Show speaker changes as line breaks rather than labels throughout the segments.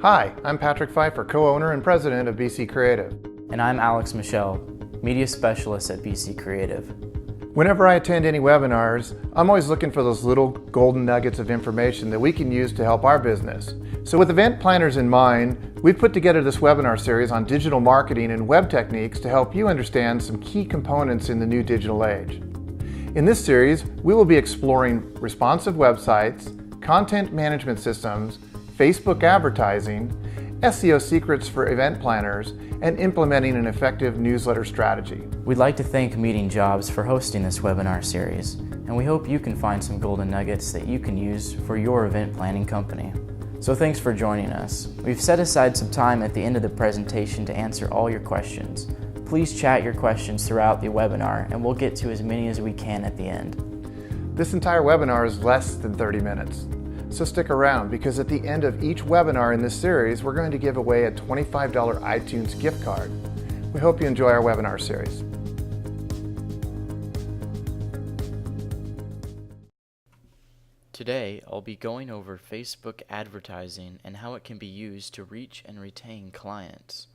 Hi, I'm Patrick Pfeiffer, co-owner and president of BC Creative.
And I'm Alex Michelle, media specialist at BC Creative.
Whenever I attend any webinars, I'm always looking for those little golden nuggets of information that we can use to help our business. So with event planners in mind, we've put together this webinar series on digital marketing and web techniques to help you understand some key components in the new digital age. In this series, we will be exploring responsive websites, content management systems, Facebook advertising, SEO secrets for event planners, and implementing an effective newsletter strategy.
We'd like to thank Meeting Jobs for hosting this webinar series, and we hope you can find some golden nuggets that you can use for your event planning company. So thanks for joining us. We've set aside some time at the end of the presentation to answer all your questions. Please chat your questions throughout the webinar, and we'll get to as many as we can at the end.
This entire webinar is less than 30 minutes. So stick around, because at the end of each webinar in this series, we're going to give away a $25 iTunes gift card. We hope you enjoy our webinar series.
Today, I'll be going over Facebook advertising and how it can be used to reach and retain clients.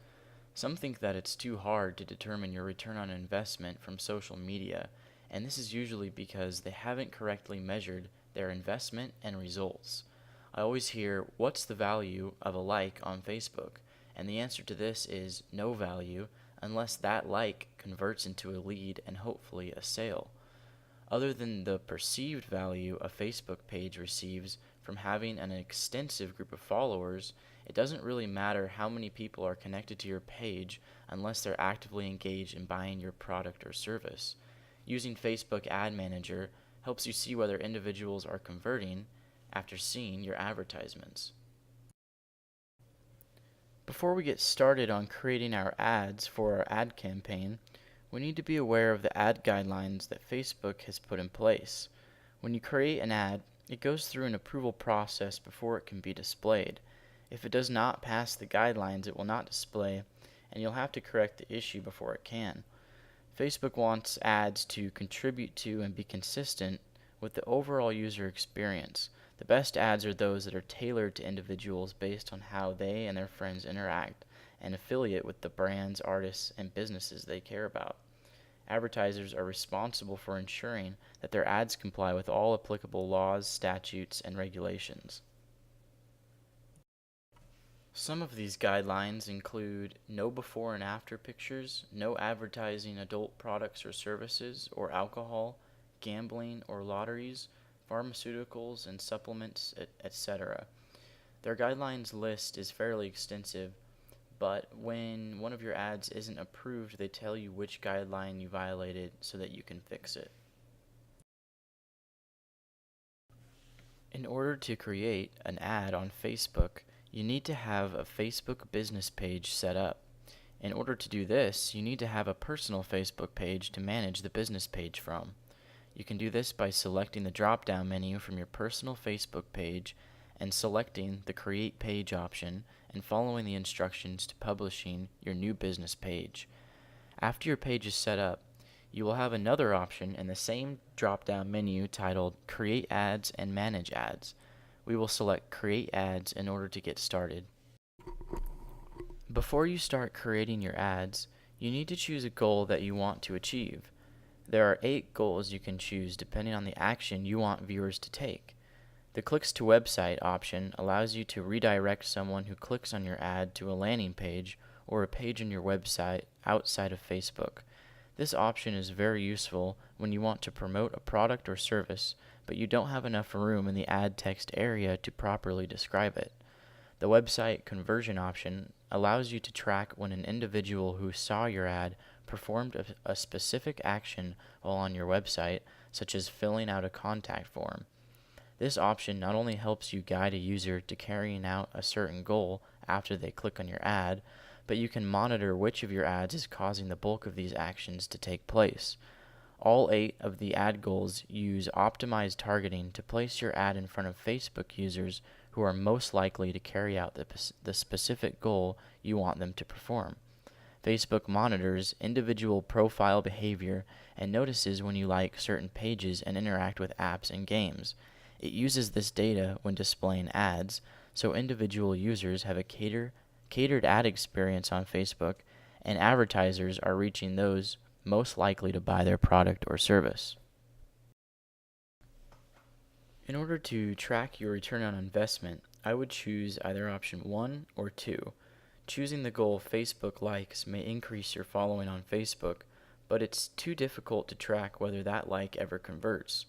Some think that it's too hard to determine your return on investment from social media, and this is usually because they haven't correctly measured their investment and results. I always hear, what's the value of a like on Facebook? And the answer to this is no value unless that like converts into a lead and hopefully a sale. Other than the perceived value a Facebook page receives from having an extensive group of followers, it doesn't really matter how many people are connected to your page unless they're actively engaged in buying your product or service. Using Facebook Ad Manager helps you see whether individuals are converting after seeing your advertisements. Before we get started on creating our ads for our ad campaign, we need to be aware of the ad guidelines that Facebook has put in place. When you create an ad, it goes through an approval process before it can be displayed. If it does not pass the guidelines, it will not display, and you'll have to correct the issue before it can. Facebook wants ads to contribute to and be consistent with the overall user experience. The best ads are those that are tailored to individuals based on how they and their friends interact and affiliate with the brands, artists, and businesses they care about. Advertisers are responsible for ensuring that their ads comply with all applicable laws, statutes, and regulations. Some of these guidelines include no before and after pictures, no advertising adult products or services or alcohol, gambling or lotteries, pharmaceuticals and supplements, etc. Their guidelines list is fairly extensive, but when one of your ads isn't approved, they tell you which guideline you violated so that you can fix it. In order to create an ad on Facebook, you need to have a Facebook business page set up. In order to do this, you need to have a personal Facebook page to manage the business page from. You can do this by selecting the drop-down menu from your personal Facebook page and selecting the Create Page option and following the instructions to publishing your new business page. After your page is set up, you will have another option in the same drop-down menu titled Create Ads and Manage Ads. We will select Create Ads in order to get started. Before you start creating your ads, you need to choose a goal that you want to achieve. There are 8 goals you can choose depending on the action you want viewers to take. The Clicks to Website option allows you to redirect someone who clicks on your ad to a landing page or a page on your website outside of Facebook. This option is very useful when you want to promote a product or service, but you don't have enough room in the ad text area to properly describe it. The Website Conversion option allows you to track when an individual who saw your ad performed a specific action while on your website, such as filling out a contact form. This option not only helps you guide a user to carrying out a certain goal after they click on your ad, but you can monitor which of your ads is causing the bulk of these actions to take place. All 8 of the ad goals use optimized targeting to place your ad in front of Facebook users who are most likely to carry out the specific goal you want them to perform. Facebook monitors individual profile behavior and notices when you like certain pages and interact with apps and games. It uses this data when displaying ads, so individual users have a catered ad experience on Facebook, and advertisers are reaching those most likely to buy their product or service. In order to track your return on investment, I would choose either option 1 or 2. Choosing the goal Facebook likes may increase your following on Facebook, but it's too difficult to track whether that like ever converts.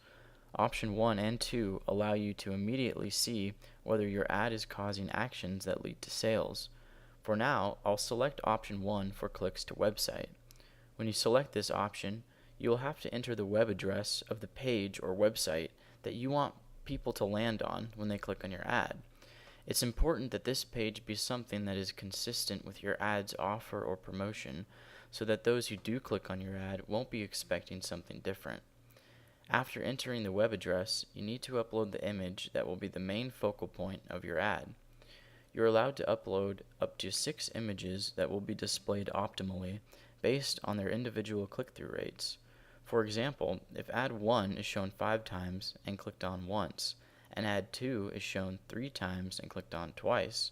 Option 1 and 2 allow you to immediately see whether your ad is causing actions that lead to sales. For now, I'll select option 1 for clicks to website. When you select this option, you'll have to enter the web address of the page or website that you want people to land on when they click on your ad. It's important that this page be something that is consistent with your ad's offer or promotion, so that those who do click on your ad won't be expecting something different. After entering the web address, you need to upload the image that will be the main focal point of your ad. You're allowed to upload up to 6 images that will be displayed optimally based on their individual click-through rates. For example, if ad 1 is shown 5 times and clicked on once, and ad 2 is shown 3 times and clicked on twice,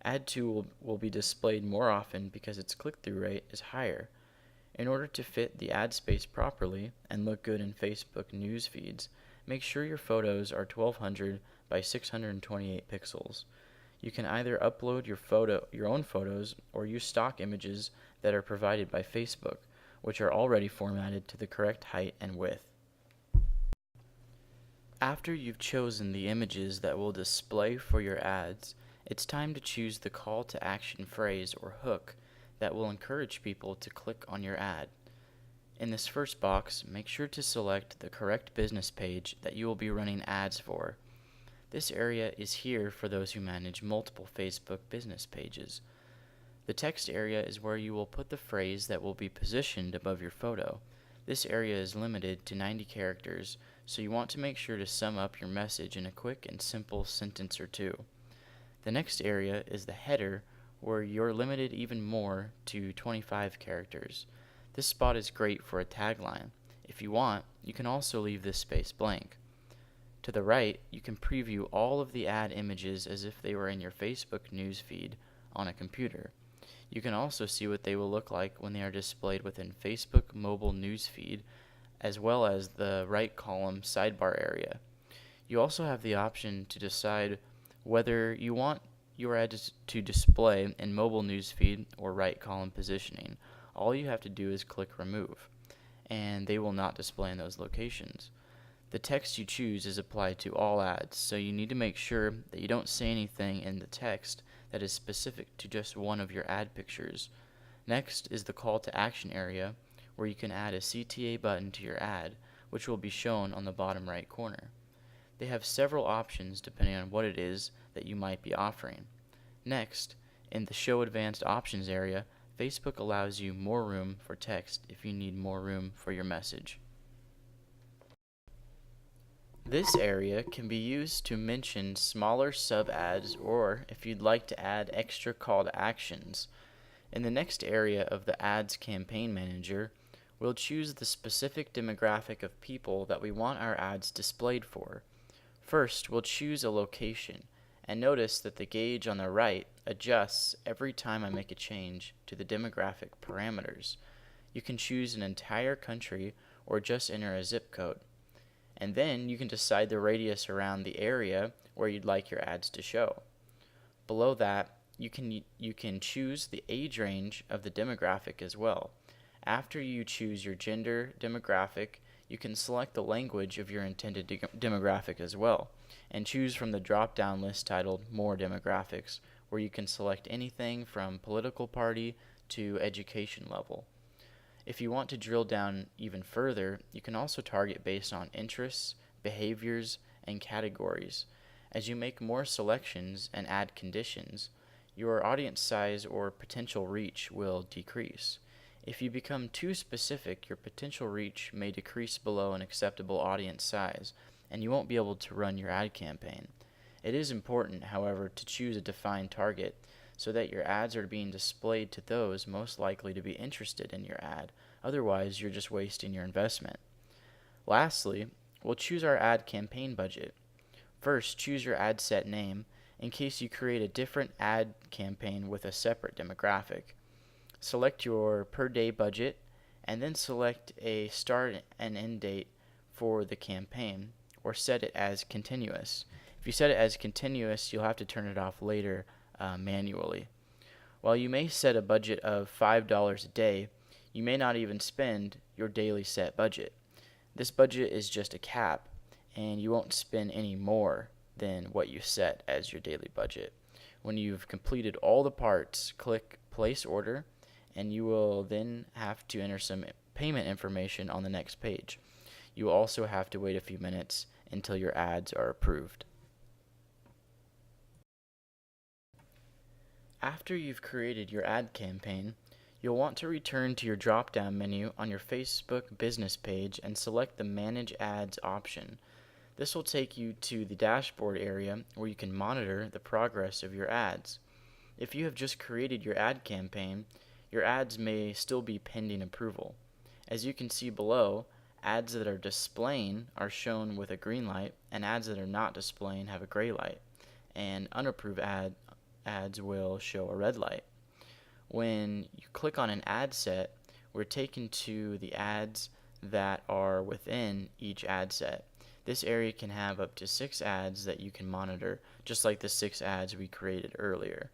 ad 2 will be displayed more often because its click-through rate is higher. In order to fit the ad space properly and look good in Facebook news feeds, make sure your photos are 1200 by 628 pixels. You can either upload your own photos or use stock images that are provided by Facebook, which are already formatted to the correct height and width. After you've chosen the images that will display for your ads, it's time to choose the call to action phrase or hook that will encourage people to click on your ad. In this first box, make sure to select the correct business page that you will be running ads for. This area is here for those who manage multiple Facebook business pages. The text area is where you will put the phrase that will be positioned above your photo. This area is limited to 90 characters, so you want to make sure to sum up your message in a quick and simple sentence or two. The next area is the header, where you're limited even more to 25 characters. This spot is great for a tagline. If you want, you can also leave this space blank. To the right, you can preview all of the ad images as if they were in your Facebook news feed on a computer. You can also see what they will look like when they are displayed within Facebook mobile news feed, as well as the right column sidebar area. You also have the option to decide whether you want your ad to display in mobile newsfeed or right column positioning. All you have to do is click remove, and they will not display in those locations. The text you choose is applied to all ads, so you need to make sure that you don't say anything in the text that is specific to just one of your ad pictures. Next is the call to action area, where you can add a CTA button to your ad, which will be shown on the bottom right corner. They have several options depending on what it is that you might be offering. Next, in the Show Advanced Options area, Facebook allows you more room for text if you need more room for your message. This area can be used to mention smaller sub-ads or if you'd like to add extra call to actions. In the next area of the Ads Campaign Manager, we'll choose the specific demographic of people that we want our ads displayed for. First, we'll choose a location, and notice that the gauge on the right adjusts every time I make a change to the demographic parameters. You can choose an entire country or just enter a zip code. And then you can decide the radius around the area where you'd like your ads to show. Below that, you can choose the age range of the demographic as well. After you choose your gender demographic, you can select the language of your intended demographic as well, and choose from the drop-down list titled More Demographics, where you can select anything from political party to education level. If you want to drill down even further, you can also target based on interests, behaviors, and categories. As you make more selections and add conditions, your audience size or potential reach will decrease. If you become too specific, your potential reach may decrease below an acceptable audience size, and you won't be able to run your ad campaign. It is important, however, to choose a defined target so that your ads are being displayed to those most likely to be interested in your ad. Otherwise, you're just wasting your investment. Lastly, we'll choose our ad campaign budget. First, choose your ad set name, in case you create a different ad campaign with a separate demographic. Select your per day budget and then select a start and end date for the campaign, or set it as continuous. If you set it as continuous, you'll have to turn it off later manually. While you may set a budget of $5 a day, you may not even spend your daily set budget. This budget is just a cap, and you won't spend any more than what you set as your daily budget. When you've completed all the parts, click Place Order, and you will then have to enter some payment information on the next page. You will also have to wait a few minutes until your ads are approved. After you've created your ad campaign, you'll want to return to your drop-down menu on your Facebook business page and select the Manage Ads option. This will take you to the dashboard area where you can monitor the progress of your ads. If you have just created your ad campaign, your ads may still be pending approval. As you can see below, ads that are displaying are shown with a green light, and ads that are not displaying have a gray light, and unapproved ads will show a red light. When you click on an ad set, we're taken to the ads that are within each ad set. This area can have up to 6 ads that you can monitor, just like the 6 ads we created earlier.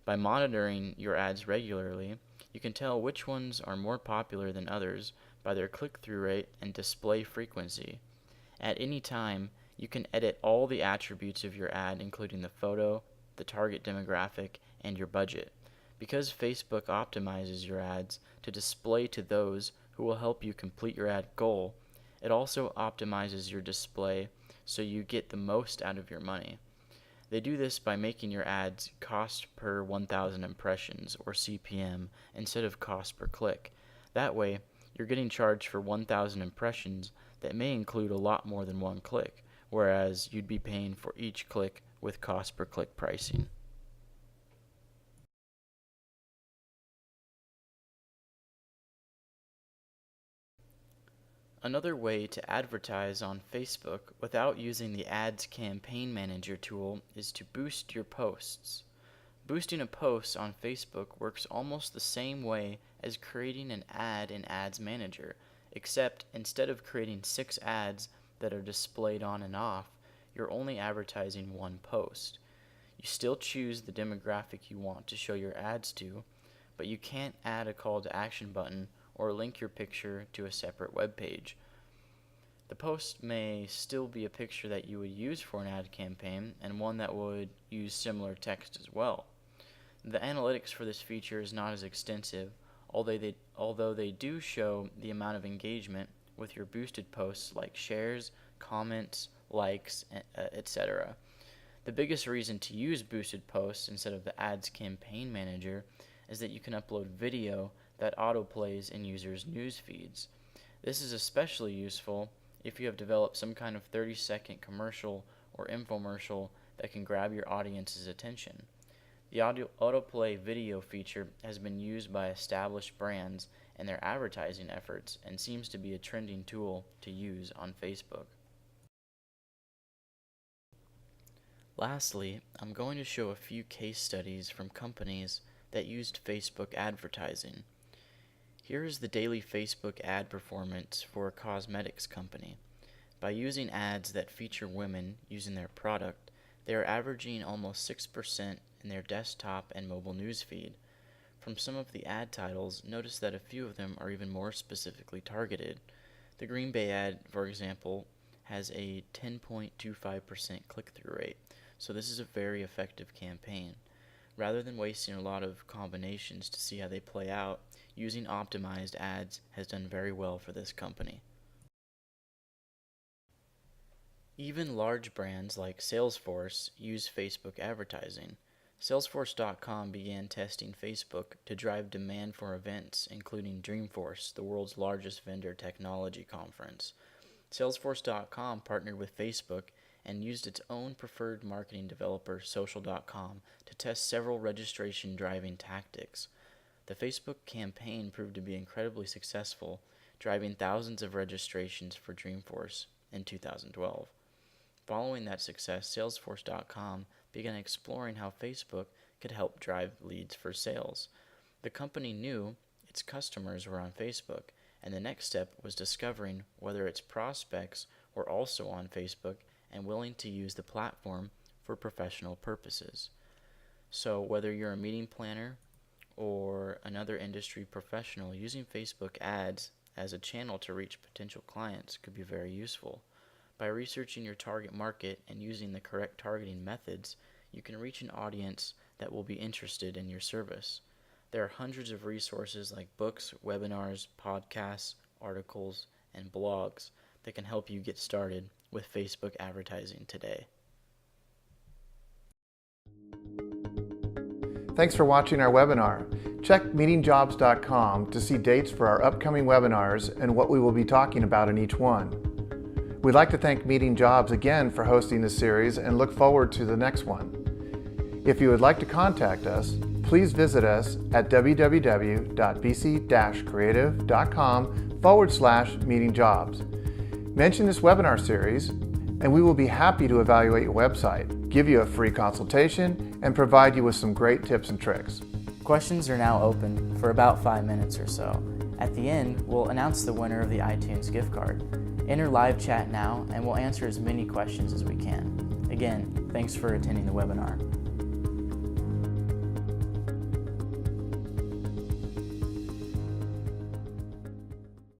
By monitoring your ads regularly, you can tell which ones are more popular than others by their click-through rate and display frequency. At any time, you can edit all the attributes of your ad, including the photo, the target demographic, and your budget. Because Facebook optimizes your ads to display to those who will help you complete your ad goal, it also optimizes your display so you get the most out of your money. They do this by making your ads cost per 1,000 impressions, or CPM, instead of cost per click. That way, you're getting charged for 1,000 impressions that may include a lot more than one click, whereas you'd be paying for each click with cost per click pricing. Another way to advertise on Facebook without using the Ads Campaign Manager tool is to boost your posts. Boosting a post on Facebook works almost the same way as creating an ad in Ads Manager, except instead of creating 6 ads that are displayed on and off, you're only advertising one post. You still choose the demographic you want to show your ads to, but you can't add a call to action button or link your picture to a separate web page. The post may still be a picture that you would use for an ad campaign, and one that would use similar text as well. The analytics for this feature is not as extensive, although they do show the amount of engagement with your boosted posts, like shares, comments, likes, etc. The biggest reason to use boosted posts instead of the Ads Campaign Manager is that you can upload video that autoplays in users' news feeds. This is especially useful if you have developed some kind of 30-second commercial or infomercial that can grab your audience's attention. The autoplay video feature has been used by established brands in their advertising efforts and seems to be a trending tool to use on Facebook. Lastly, I'm going to show a few case studies from companies that used Facebook advertising. Here is the daily Facebook ad performance for a cosmetics company. By using ads that feature women using their product, they are averaging almost 6% in their desktop and mobile news feed. From some of the ad titles, notice that a few of them are even more specifically targeted. The Green Bay ad, for example, has a 10.25% click-through rate, so this is a very effective campaign. Rather than wasting a lot of combinations to see how they play out, using optimized ads has done very well for this company. Even large brands like Salesforce use Facebook advertising. Salesforce.com began testing Facebook to drive demand for events, including Dreamforce, the world's largest vendor technology conference. Salesforce.com partnered with Facebook and used its own preferred marketing developer, Social.com, to test several registration driving tactics. The Facebook campaign proved to be incredibly successful, driving thousands of registrations for Dreamforce in 2012. Following that success, Salesforce.com began exploring how Facebook could help drive leads for sales. The company knew its customers were on Facebook, and the next step was discovering whether its prospects were also on Facebook and willing to use the platform for professional purposes. So whether you're a meeting planner or another industry professional, using Facebook ads as a channel to reach potential clients could be very useful. By researching your target market and using the correct targeting methods, you can reach an audience that will be interested in your service. There are hundreds of resources like books, webinars, podcasts, articles, and blogs that can help you get started with Facebook advertising today.
Thanks for watching our webinar. Check meetingjobs.com to see dates for our upcoming webinars and what we will be talking about in each one. We'd like to thank Meeting Jobs again for hosting this series and look forward to the next one. If you would like to contact us, please visit us at www.bc-creative.com/meetingjobs. Mention this webinar series, and we will be happy to evaluate your website, give you a free consultation, and provide you with some great tips and tricks.
Questions are now open for about 5 minutes or so. At the end, we'll announce the winner of the iTunes gift card. Enter live chat now, and we'll answer as many questions as we can. Again, thanks for attending the webinar.